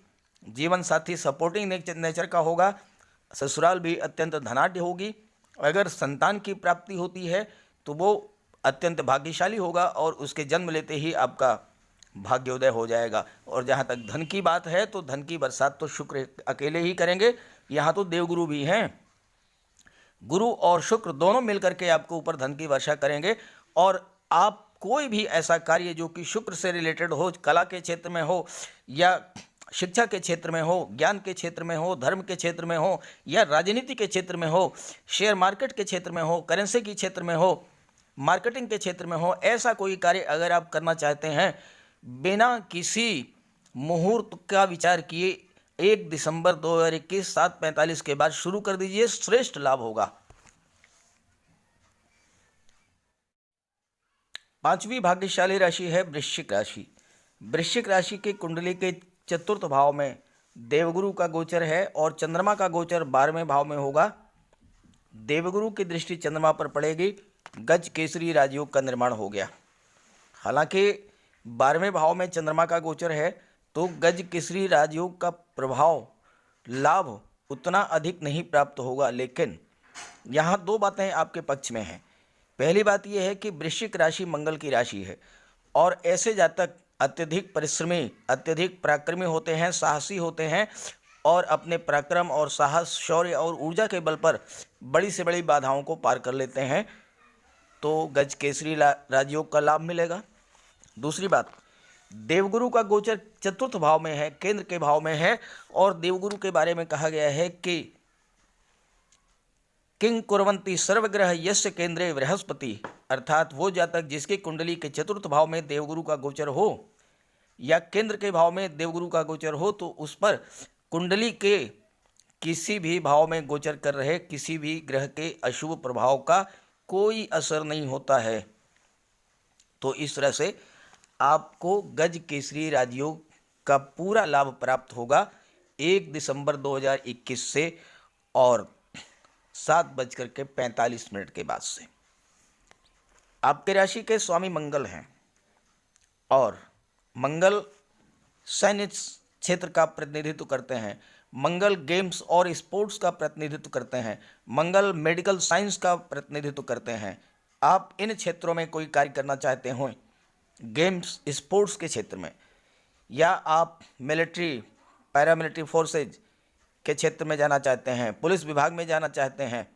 जीवन साथी सपोर्टिंग नेचर का होगा, ससुराल भी अत्यंत धनाढ्य होगी। अगर संतान की प्राप्ति होती है तो वो अत्यंत भाग्यशाली होगा और उसके जन्म लेते ही आपका भाग्योदय हो जाएगा। और जहाँ तक धन की बात है तो धन की बरसात तो शुक्र अकेले ही करेंगे, यहाँ तो देवगुरु भी हैं। गुरु और शुक्र दोनों मिलकर के आपके ऊपर धन की वर्षा करेंगे। और आप कोई भी ऐसा कार्य जो कि शुक्र से रिलेटेड हो, कला के क्षेत्र में हो या शिक्षा के क्षेत्र में हो, ज्ञान के क्षेत्र में हो, धर्म के क्षेत्र में हो या राजनीति के क्षेत्र में हो, शेयर मार्केट के क्षेत्र में हो, करेंसी के क्षेत्र में हो, मार्केटिंग के क्षेत्र में हो, ऐसा कोई कार्य अगर आप करना चाहते हैं बिना किसी मुहूर्त का विचार किए 1 दिसंबर 2021 7:45 के बाद शुरू कर दीजिए, श्रेष्ठ लाभ होगा। 5वीं भाग्यशाली राशि है वृश्चिक राशि। वृश्चिक राशि के कुंडली के चतुर्थ भाव में देवगुरु का गोचर है और चंद्रमा का गोचर 12वें भाव में होगा। देवगुरु की दृष्टि चंद्रमा पर पड़ेगी, गज केसरी राजयोग का निर्माण हो गया। हालांकि 12वें भाव में चंद्रमा का गोचर है तो गज केसरी राजयोग का प्रभाव लाभ उतना अधिक नहीं प्राप्त होगा, लेकिन यहाँ 2 बातें आपके पक्ष में हैं। पहली बात यह है कि वृश्चिक राशि मंगल की राशि है और ऐसे जातक अत्यधिक परिश्रमी, अत्यधिक पराक्रमी होते हैं, साहसी होते हैं और अपने पराक्रम और साहस, शौर्य और ऊर्जा के बल पर बड़ी से बड़ी बाधाओं को पार कर लेते हैं, तो गज केसरी राजयोग का लाभ मिलेगा। दूसरी बात, देवगुरु का गोचर चतुर्थ भाव में है, केंद्र के भाव में है और देवगुरु के बारे में कहा गया है कि किंग कुर्वन्ति सर्वग्रह यस्य केंद्रे बृहस्पति, अर्थात वो जातक जिसकी कुंडली के चतुर्थ भाव में देवगुरु का गोचर हो या केंद्र के भाव में देवगुरु का गोचर हो तो उस पर कुंडली के किसी भी भाव में गोचर कर रहे किसी भी ग्रह के अशुभ प्रभाव का कोई असर नहीं होता है। तो इस तरह से आपको गज केसरी राजयोग का पूरा लाभ प्राप्त होगा 1 दिसंबर 2021 से और 7:45 के बाद से। आपके राशि के स्वामी मंगल हैं और मंगल सैन्य क्षेत्र का प्रतिनिधित्व करते हैं, मंगल गेम्स और स्पोर्ट्स का प्रतिनिधित्व करते हैं, मंगल मेडिकल साइंस का प्रतिनिधित्व करते हैं। आप इन क्षेत्रों में कोई कार्य करना चाहते हो, गेम्स स्पोर्ट्स के क्षेत्र में, या आप मिलिट्री पैरामिलिट्री फोर्सेज के क्षेत्र में जाना चाहते हैं, पुलिस विभाग में जाना चाहते हैं,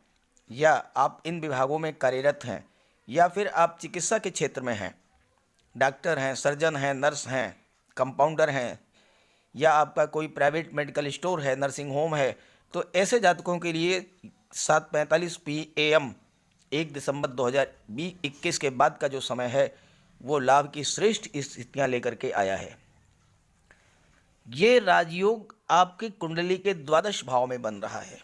या आप इन विभागों में कार्यरत हैं, या फिर आप चिकित्सा के क्षेत्र में हैं, डॉक्टर हैं, सर्जन हैं, नर्स हैं, कंपाउंडर हैं, या आपका कोई प्राइवेट मेडिकल स्टोर है, नर्सिंग होम है, तो ऐसे जातकों के लिए 7:45 PM 1 दिसंबर 2021 के बाद का जो समय है वो लाभ की श्रेष्ठ स्थितियां लेकर के आया है। ये राजयोग आपकी कुंडली के द्वादश भाव में बन रहा है।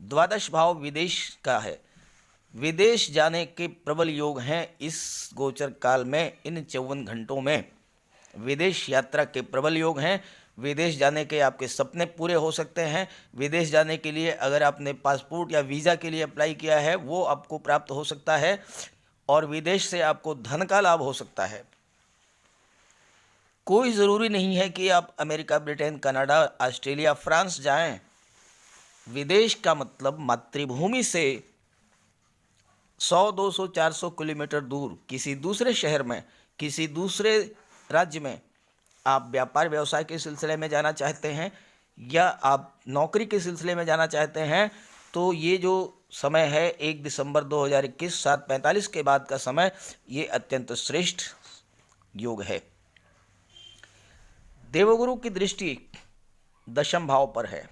द्वादश भाव विदेश का है, विदेश जाने के प्रबल योग हैं इस गोचर काल में। इन 54 घंटों में विदेश यात्रा के प्रबल योग हैं। विदेश जाने के आपके सपने पूरे हो सकते हैं। विदेश जाने के लिए अगर आपने पासपोर्ट या वीज़ा के लिए अप्लाई किया है वो आपको प्राप्त हो सकता है और विदेश से आपको धन का लाभ हो सकता है। कोई ज़रूरी नहीं है कि आप America, Britain, Canada, Australia, France जाएं। विदेश का मतलब मातृभूमि से 100, 200, 400 किलोमीटर दूर किसी दूसरे शहर में, किसी दूसरे राज्य में आप व्यापार व्यवसाय के सिलसिले में जाना चाहते हैं या आप नौकरी के सिलसिले में जाना चाहते हैं, तो ये जो समय है 1 दिसंबर 2021 7:45 के बाद का समय, ये अत्यंत श्रेष्ठ योग है। देवगुरु की दृष्टि दशम भाव पर है।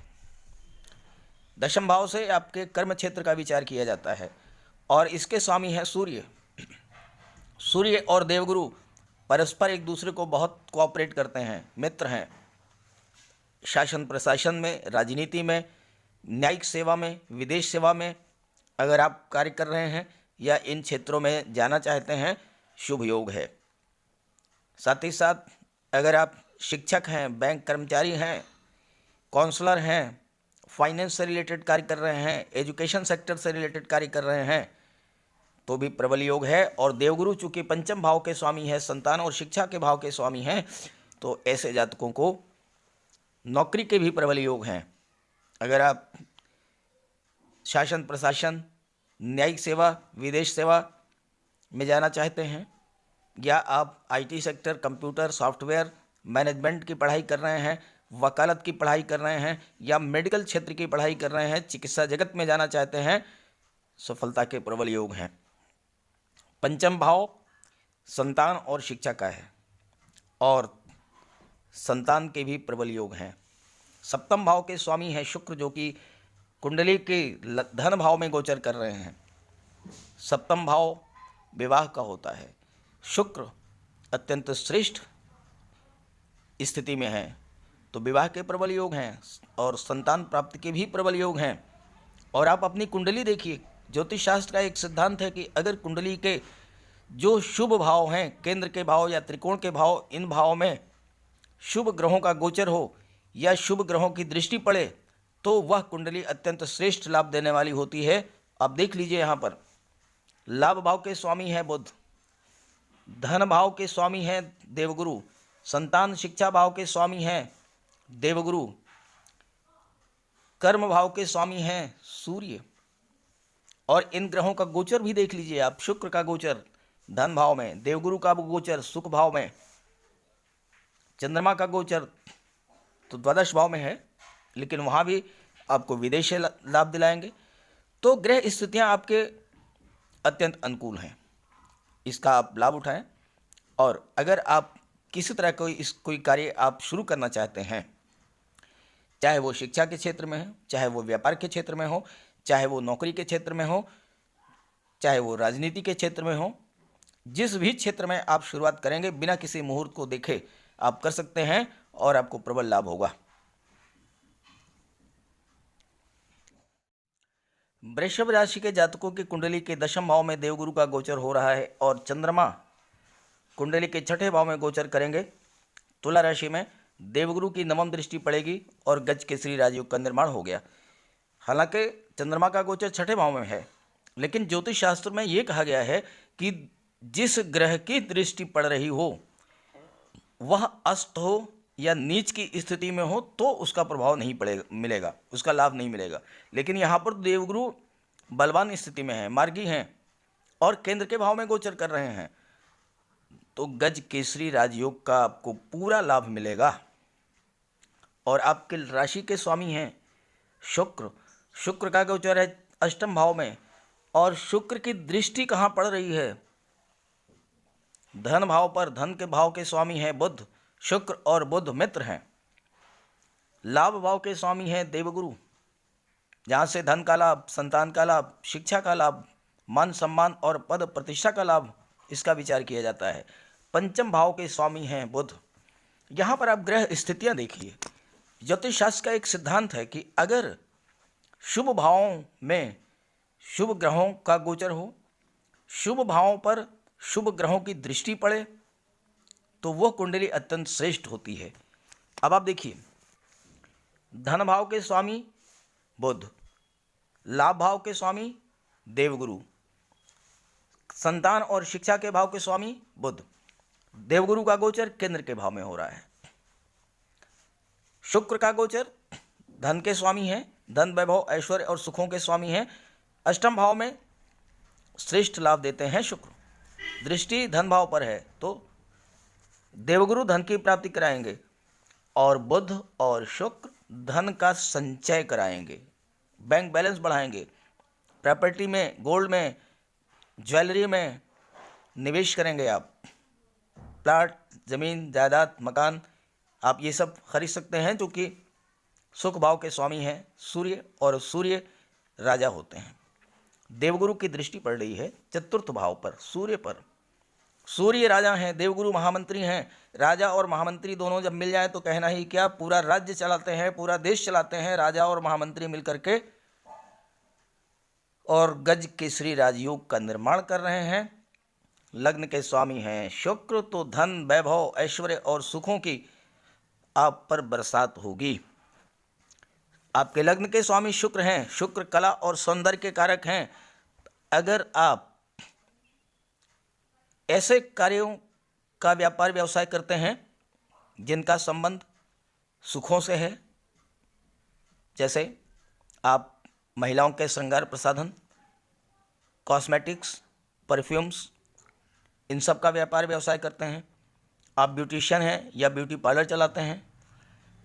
दशम भाव से आपके कर्म क्षेत्र का विचार किया जाता है और इसके स्वामी है सूर्य। सूर्य और देवगुरु परस्पर एक दूसरे को बहुत कोऑपरेट करते हैं, मित्र हैं। शासन प्रशासन में, राजनीति में, न्यायिक सेवा में, विदेश सेवा में अगर आप कार्य कर रहे हैं या इन क्षेत्रों में जाना चाहते हैं, शुभ योग है। साथ ही साथ अगर आप शिक्षक हैं, बैंक कर्मचारी हैं, काउंसलर हैं, फाइनेंस से रिलेटेड कार्य कर रहे हैं, एजुकेशन सेक्टर से रिलेटेड कार्य कर रहे हैं, तो भी प्रबल योग है। और देवगुरु चूंकि पंचम भाव के स्वामी है, संतान और शिक्षा के भाव के स्वामी हैं, तो ऐसे जातकों को नौकरी के भी प्रबल योग हैं। अगर आप शासन प्रशासन, न्यायिक सेवा, विदेश सेवा में जाना चाहते हैं या आप IT sector, computer, software management की पढ़ाई कर रहे हैं, वकालत की पढ़ाई कर रहे हैं या मेडिकल क्षेत्र की पढ़ाई कर रहे हैं, चिकित्सा जगत में जाना चाहते हैं, सफलता के प्रबल योग हैं। पंचम भाव संतान और शिक्षा का है और संतान के भी प्रबल योग हैं। सप्तम भाव के स्वामी हैं शुक्र, जो कि कुंडली के धन भाव में गोचर कर रहे हैं। सप्तम भाव विवाह का होता है। शुक्र अत्यंत श्रेष्ठ स्थिति में है तो विवाह के प्रबल योग हैं और संतान प्राप्ति के भी प्रबल योग हैं। और आप अपनी कुंडली देखिए, ज्योतिष शास्त्र का एक सिद्धांत है कि अगर कुंडली के जो शुभ भाव हैं, केंद्र के भाव या त्रिकोण के भाव, इन भावों में शुभ ग्रहों का गोचर हो या शुभ ग्रहों की दृष्टि पड़े तो वह कुंडली अत्यंत श्रेष्ठ लाभ देने वाली होती है। आप देख लीजिए, यहाँ पर लाभ भाव के स्वामी हैं बुध, धन भाव के स्वामी हैं देवगुरु, संतान शिक्षा भाव के स्वामी हैं देवगुरु, कर्म भाव के स्वामी हैं सूर्य। और इन ग्रहों का गोचर भी देख लीजिए आप, शुक्र का गोचर धन भाव में, देवगुरु का गोचर सुख भाव में, चंद्रमा का गोचर तो द्वादश भाव में है लेकिन वहाँ भी आपको विदेश से लाभ दिलाएंगे। तो ग्रह स्थितियाँ आपके अत्यंत अनुकूल हैं, इसका आप लाभ उठाएं। और अगर आप किसी तरह कोई कार्य आप शुरू करना चाहते हैं, चाहे वो शिक्षा के क्षेत्र में हो, चाहे वो व्यापार के क्षेत्र में हो, चाहे वो नौकरी के क्षेत्र में हो, चाहे वो राजनीति के क्षेत्र में हो, जिस भी क्षेत्र में आप शुरुआत करेंगे बिना किसी मुहूर्त को देखे आप कर सकते हैं और आपको प्रबल लाभ होगा। वृषभ राशि के जातकों की कुंडली के दशम भाव में देवगुरु का गोचर हो रहा है और चंद्रमा कुंडली के छठे भाव में गोचर करेंगे। तुला राशि में देवगुरु की नवम दृष्टि पड़ेगी और गज केसरी राजयोग का निर्माण हो गया। हालांकि चंद्रमा का गोचर छठे भाव में है, लेकिन ज्योतिष शास्त्र में ये कहा गया है कि जिस ग्रह की दृष्टि पड़ रही हो वह अस्त हो या नीच की स्थिति में हो तो उसका प्रभाव नहीं मिलेगा, उसका लाभ नहीं मिलेगा। लेकिन यहाँ पर देवगुरु बलवान स्थिति में है, मार्गी हैं और केंद्र के भाव में गोचर कर रहे हैं, तो गज केसरी राजयोग का आपको पूरा लाभ मिलेगा। और आपके राशि के स्वामी हैं शुक्र, शुक्र का गोचर है अष्टम भाव में और शुक्र की दृष्टि कहाँ पड़ रही है? धन भाव पर। धन के भाव के स्वामी हैं बुध, शुक्र और बुध मित्र हैं। लाभ भाव के स्वामी हैं देवगुरु, जहाँ से धन का लाभ, संतान का लाभ, शिक्षा का लाभ, मान सम्मान और पद प्रतिष्ठा का लाभ, इसका विचार किया जाता है। पंचम भाव के स्वामी हैं बुध। यहाँ पर आप ग्रह स्थितियाँ देखिए, ज्योतिष शास्त्र का एक सिद्धांत है कि अगर शुभ भावों में शुभ ग्रहों का गोचर हो, शुभ भावों पर शुभ ग्रहों की दृष्टि पड़े तो वह कुंडली अत्यंत श्रेष्ठ होती है। अब आप देखिए, धन भाव के स्वामी बुध, लाभ भाव के स्वामी देवगुरु, संतान और शिक्षा के भाव के स्वामी बुध। देवगुरु का गोचर केंद्र के भाव में हो रहा है। शुक्र का गोचर धन के स्वामी हैं, धन वैभव ऐश्वर्य और सुखों के स्वामी हैं। अष्टम भाव में श्रेष्ठ लाभ देते हैं शुक्र, दृष्टि धन भाव पर है तो देवगुरु धन की प्राप्ति कराएंगे और बुध और शुक्र धन का संचय कराएंगे, बैंक बैलेंस बढ़ाएंगे, प्रॉपर्टी में, गोल्ड में, ज्वेलरी में निवेश करेंगे। आप प्लाट, ज़मीन, जायदाद, मकान आप ये सब खरीद सकते हैं जो कि सुख भाव के स्वामी हैं सूर्य, और सूर्य राजा होते हैं। देवगुरु की दृष्टि पड़ रही है चतुर्थ भाव पर, सूर्य पर। सूर्य राजा हैं, देवगुरु महामंत्री हैं। राजा और महामंत्री दोनों जब मिल जाए तो कहना ही क्या, पूरा राज्य चलाते हैं, पूरा देश चलाते हैं राजा और महामंत्री मिलकर के, और गज केसरी राजयोग का निर्माण कर रहे हैं। लग्न के स्वामी हैं शुक्र, तो धन, वैभव, ऐश्वर्य और सुखों की आप पर बरसात होगी। आपके लग्न के स्वामी शुक्र हैं, शुक्र कला और सौंदर्य के कारक हैं। अगर आप ऐसे कार्यों का व्यापार व्यवसाय करते हैं जिनका संबंध सुखों से है, जैसे आप महिलाओं के श्रृंगार प्रसाधन, कॉस्मेटिक्स, परफ्यूम्स, इन सब का व्यापार व्यवसाय करते हैं, आप ब्यूटिशियन हैं या ब्यूटी पार्लर चलाते हैं,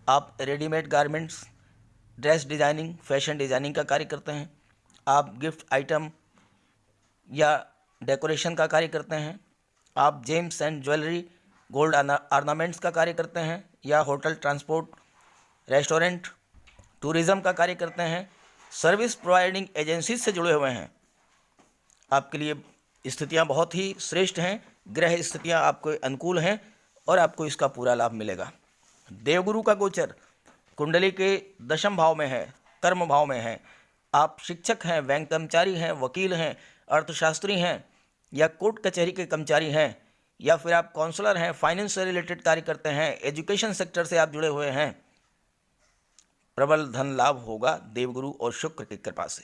आप readymade garments, dress designing, fashion designing का कार्य करते हैं, आप गिफ्ट आइटम या डेकोरेशन का कार्य करते हैं, आप James and jewellery, gold ornaments का कार्य करते हैं, या होटल, ट्रांसपोर्ट, रेस्टोरेंट, टूरिज़्म का कार्य करते हैं, सर्विस प्रोवाइडिंग एजेंसी से जुड़े हुए हैं, आपके लिए स्थितियां बहुत ही श्रेष्ठ हैं। ग्रह स्थितियां आपको अनुकूल हैं और आपको इसका पूरा लाभ मिलेगा। देवगुरु का गोचर कुंडली के दशम भाव में है, कर्म भाव में है। आप शिक्षक हैं, बैंक कर्मचारी हैं, वकील हैं, अर्थशास्त्री हैं, या कोर्ट कचहरी के कर्मचारी हैं, या फिर आप काउंसलर हैं, फाइनेंस से रिलेटेड कार्य करते हैं, एजुकेशन सेक्टर से आप जुड़े हुए हैं, प्रबल धन लाभ होगा देवगुरु और शुक्र की कृपा से।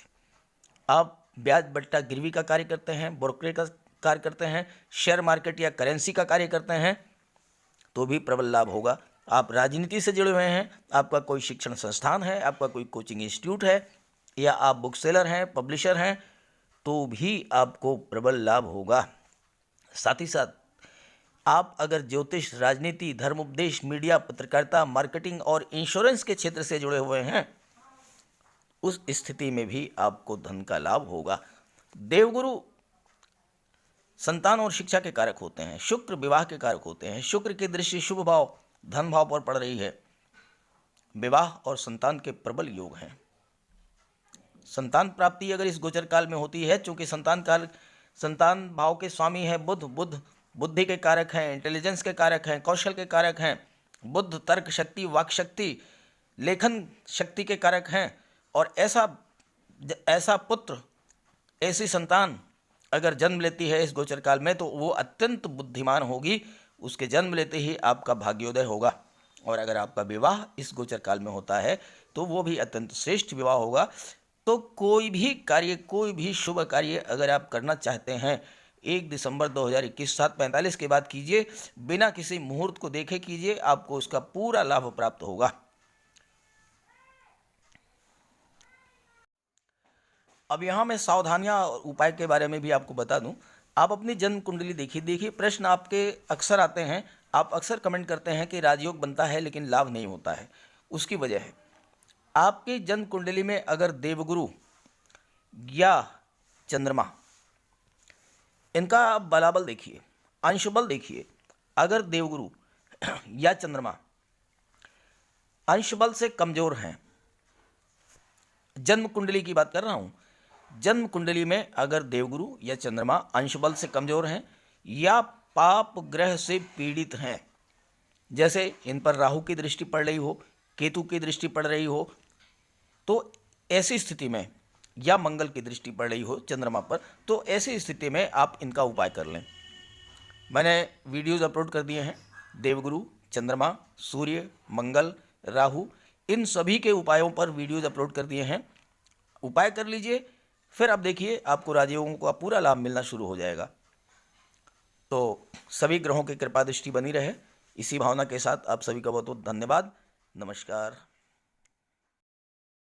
आप ब्याज बट्टा गिरवी का कार्य करते हैं, ब्रोकरेज का कार्य करते हैं, शेयर मार्केट या करेंसी का कार्य करते हैं, तो भी प्रबल लाभ होगा। आप राजनीति से जुड़े हुए हैं, आपका कोई शिक्षण संस्थान है, आपका कोई कोचिंग इंस्टीट्यूट है, या आप बुक सेलर हैं, पब्लिशर हैं, तो भी आपको प्रबल लाभ होगा। साथ ही साथ आप अगर ज्योतिष, राजनीति, धर्म उपदेश, मीडिया, पत्रकारिता, मार्केटिंग और इंश्योरेंस के क्षेत्र से जुड़े हुए हैं, उस स्थिति में भी आपको धन का लाभ होगा। देवगुरु संतान और शिक्षा के कारक होते हैं, शुक्र विवाह के कारक होते हैं। शुक्र की दृष्टि शुभ भाव, धन भाव पर पड़ रही है। विवाह और संतान के प्रबल योग हैं। संतान प्राप्ति अगर इस गोचर काल में होती है, चूंकि संतान भाव के स्वामी है बुध, बुद्धि के कारक हैं, इंटेलिजेंस के कारक हैं, कौशल के कारक हैं। बुध तर्क शक्ति, वाक शक्ति, लेखन शक्ति के कारक हैं। और ऐसा पुत्र, ऐसी संतान अगर जन्म लेती है इस गोचर काल में, तो वो अत्यंत बुद्धिमान होगी। उसके जन्म लेते ही आपका भाग्योदय होगा। और अगर आपका विवाह इस गोचर काल में होता है तो वो भी अत्यंत श्रेष्ठ विवाह होगा। तो कोई भी कार्य, कोई भी शुभ कार्य अगर आप करना चाहते हैं, 1 दिसंबर 2021 7:45 के बाद कीजिए, बिना किसी मुहूर्त को देखे कीजिए, आपको उसका पूरा लाभ प्राप्त होगा। अब यहाँ मैं सावधानियाँ और उपाय के बारे में भी आपको बता दूं। आप अपनी जन्म कुंडली देखिए। प्रश्न आपके अक्सर आते हैं, आप अक्सर कमेंट करते हैं कि राजयोग बनता है लेकिन लाभ नहीं होता है। उसकी वजह है आपकी जन्म कुंडली में अगर देवगुरु या चंद्रमा, इनका आप बलाबल देखिए, अंशबल देखिए। अगर देवगुरु या चंद्रमा अंशबल से कमजोर हैं, जन्म कुंडली की बात कर रहा हूं, जन्म कुंडली में अगर देवगुरु या चंद्रमा अंशबल से कमजोर हैं या पाप ग्रह से पीड़ित हैं, जैसे इन पर राहु की दृष्टि पड़ रही हो, केतु की दृष्टि पड़ रही हो, तो ऐसी स्थिति में, या मंगल की दृष्टि पड़ रही हो चंद्रमा पर, तो ऐसी स्थिति में आप इनका उपाय कर लें। मैंने वीडियोज़ अपलोड कर दिए हैं। देवगुरु, चंद्रमा, सूर्य, मंगल, राहु, इन सभी के उपायों पर वीडियोज़ अपलोड कर दिए हैं। उपाय कर लीजिए, फिर अब देखिए आपको राजयोगों का पूरा लाभ मिलना शुरू हो जाएगा। तो सभी ग्रहों की कृपा दृष्टि बनी रहे, इसी भावना के साथ आप सभी का बहुत बहुत धन्यवाद। नमस्कार।